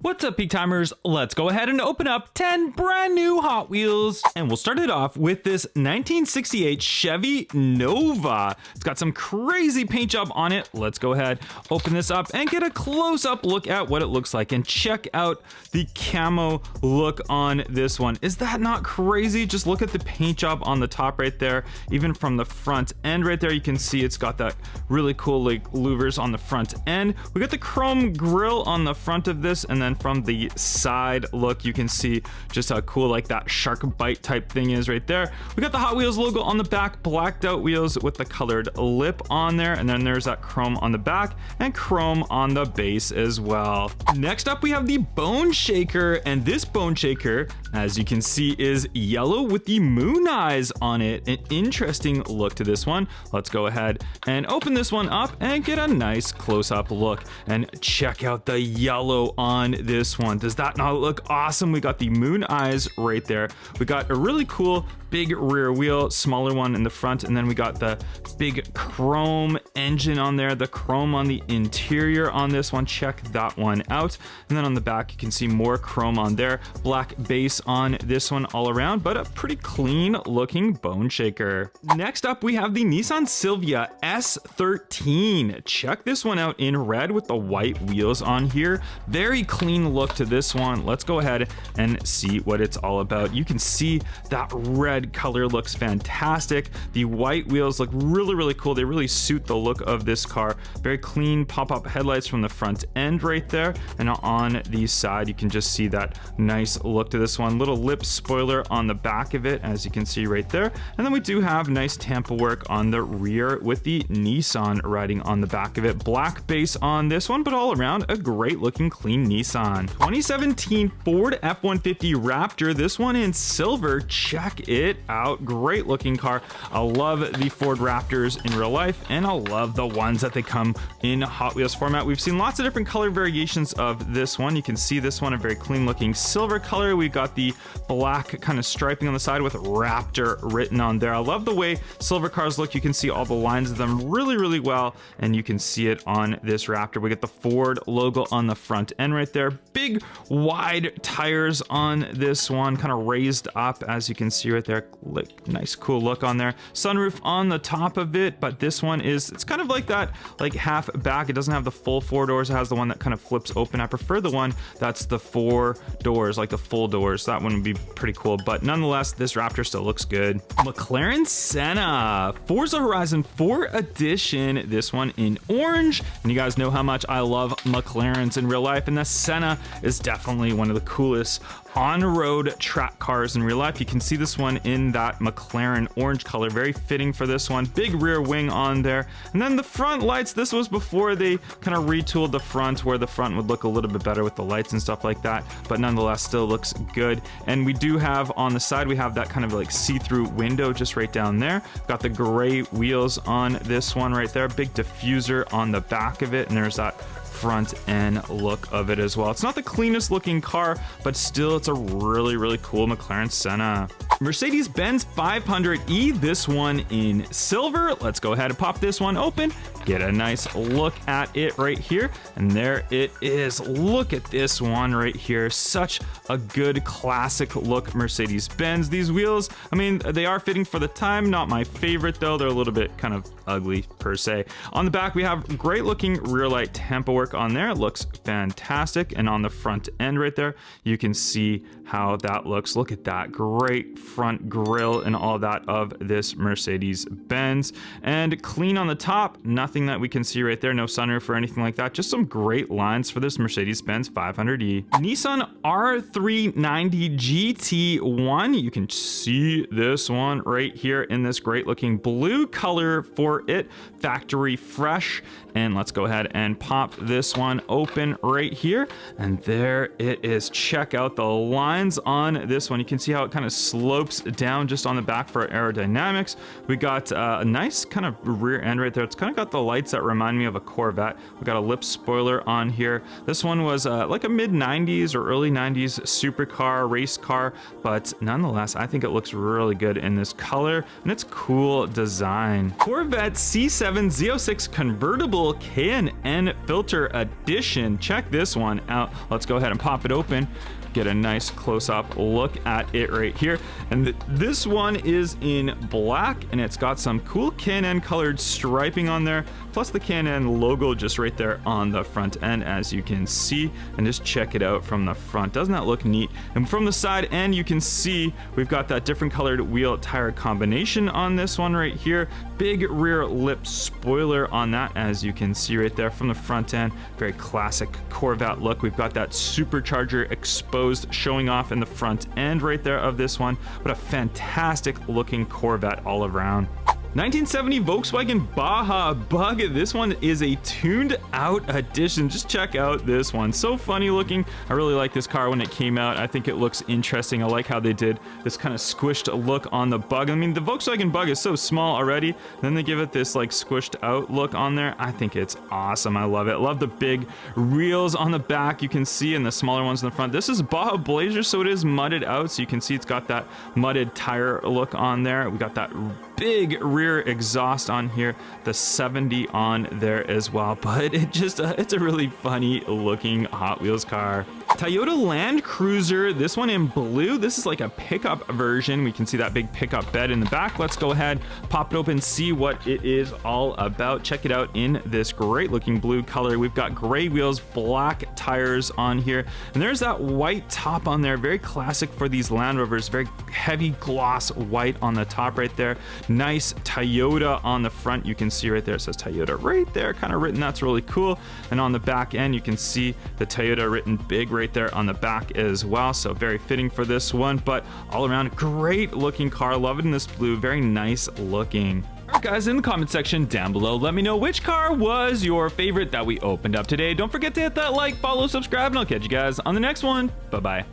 What's up, Peak Timers? Let's go ahead and open up 10 brand new Hot Wheels. And we'll start it off with this 1968 Chevy Nova. It's got some crazy paint job on it. Let's go ahead, open this up and get a close-up look at what it looks like. And check out the camo look on this one. Is that not crazy? Just look at the paint job on the top right there. Even from the front end right there, you can see it's got that really cool like louvers on the front end. We got the chrome grille on the front of this, and then from the side look, you can see just how cool like that shark bite type thing is right there. We got the Hot Wheels logo on the back, blacked out wheels with the colored lip on there, and then there's that chrome on the back and chrome on the base as well. Next up, we have the Bone Shaker, and this Bone Shaker, as you can see, is yellow with the moon eyes on it. An interesting look to this one. Let's go ahead and open this one up and get a nice close-up look and check out the yellow on this one. Does that not look awesome? We got the moon eyes right there. We got a really cool big rear wheel, smaller one in the front, and then we got the big chrome engine on there, the chrome on the interior on this one. Check that one out. And then on the back, you can see more chrome on there, black base on this one all around, but a pretty clean looking Bone Shaker. Next up, we have the Nissan SILVIA S13. Check this one out in red with the white wheels on here. Very clean look to this one. Let's go ahead and see what it's all about. You can see that red color looks fantastic. The white wheels look really cool. They really suit the look of this car. Very clean pop-up headlights from the front end right there, and on the side you can just see that nice look to this one. Little lip spoiler on the back of it, as you can see right there. And then we do have nice tampa work on the rear with the Nissan writing on the back of it. Black base on this one, but all around a great looking clean Nissan. 2017 Ford F-150 Raptor, this one in silver. Check it out. Great looking car. I love the Ford Raptors in real life, and I love the ones that they come in Hot Wheels format. We've seen lots of different color variations of this one. You can see this one, a very clean looking silver color. We've got the black kind of striping on the side with Raptor written on there. I love the way silver cars look. You can see all the lines of them really well, and you can see it on this Raptor. We get the Ford logo on the front end right there. Big wide tires on this one, kind of raised up, as you can see right there. Like, nice cool look on there. Sunroof on the top of it, but this one it's kind of like that, like half back. It doesn't have the full four doors. It has the one that kind of flips open. I prefer the one that's the four doors, like the full doors. That one would be pretty cool, but nonetheless, this Raptor still looks good. McLaren Senna Forza Horizon 4 Edition, this one in orange, and you guys know how much I love McLarens in real life, and the Senna is definitely one of the coolest on-road track cars in real life. You can see this one in that McLaren orange color, very fitting for this one. Big rear wing on there, and then the front lights. This was before they kind of retooled the front, where the front would look a little bit better with the lights and stuff like that, but nonetheless still looks good. And we do have on the side, we have that kind of like see-through window just right down there. Got the gray wheels on this one right there, big diffuser on the back of it, and there's that front end look of it as well. It's not the cleanest looking car, but still it's a really cool McLaren Senna. Mercedes-Benz 500e, this one in silver. Let's go ahead and pop this one open, get a nice look at it right here, and there it is. Look at this one right here. Such a good classic look Mercedes-Benz. These wheels, I mean, they are fitting for the time. Not my favorite though. They're a little bit kind of ugly per se. On the back, we have great looking rear light tampa work on there. It looks fantastic. And on the front end right there, you can see how that looks. Look at that great front grille and all that of this Mercedes-Benz, and clean on the top. Nothing that we can see right there. No sunroof or anything like that. Just some great lines for this Mercedes-Benz 500e. Nissan R390 GT1. You can see this one right here in this great looking blue color for it. Factory fresh. And let's go ahead and pop this one open right here, and there it is. Check out the lines on this one. You can see how it kind of slows slopes down just on the back for aerodynamics. We got a nice kind of rear end right there. It's kind of got the lights that remind me of a Corvette. We got a lip spoiler on here. This one was like a mid 90s or early 90s supercar, race car, but nonetheless, I think it looks really good in this color and it's cool design. Corvette C7 Z06 convertible K&N filter edition. Check this one out. Let's go ahead and pop it open. Get a nice close-up look at it right here. And this one is in black and it's got some cool K&N colored striping on there, plus the K&N logo just right there on the front end, as you can see. And just check it out from the front. Doesn't that look neat? And from the side end, you can see we've got that different colored wheel tire combination on this one right here. Big rear lip spoiler on that, as you can see right there from the front end. Very classic Corvette look. We've got that supercharger exposed showing off in the front end right there of this one. What a fantastic looking Corvette all around. 1970 Volkswagen Baja Bug. This one is a tuned out edition. Just check out this one. So funny looking. I really like this car when it came out. I think it looks interesting. I like how they did this kind of squished look on the Bug. I mean, the Volkswagen Bug is so small already. Then they give it this like squished out look on there. I think it's awesome. I love it. Love the big wheels on the back you can see, and the smaller ones in the front. This is Baja Blazer, so it is mudded out. So you can see it's got that mudded tire look on there. We got that big rear exhaust on here, the 70 on there as well, but it's a really funny looking Hot Wheels car. Toyota Land Cruiser, this one in blue. This is like a pickup version. We can see that big pickup bed in the back. Let's go ahead, pop it open, see what it is all about. Check it out in this great looking blue color. We've got gray wheels, black tires on here, and there's that white top on there. Very classic for these Land Rovers. Very heavy gloss white on the top right there. Nice Toyota on the front. You can see right there, it says Toyota right there, kind of written. That's really cool. And on the back end, you can see the Toyota written big right there on the back as well. So very fitting for this one, but all around great looking car. Love it in this blue. Very nice looking. All right, guys, in the comment section down below, let me know which car was your favorite that we opened up today. Don't forget to hit that like, follow, subscribe, and I'll catch you guys on the next one. Bye-bye.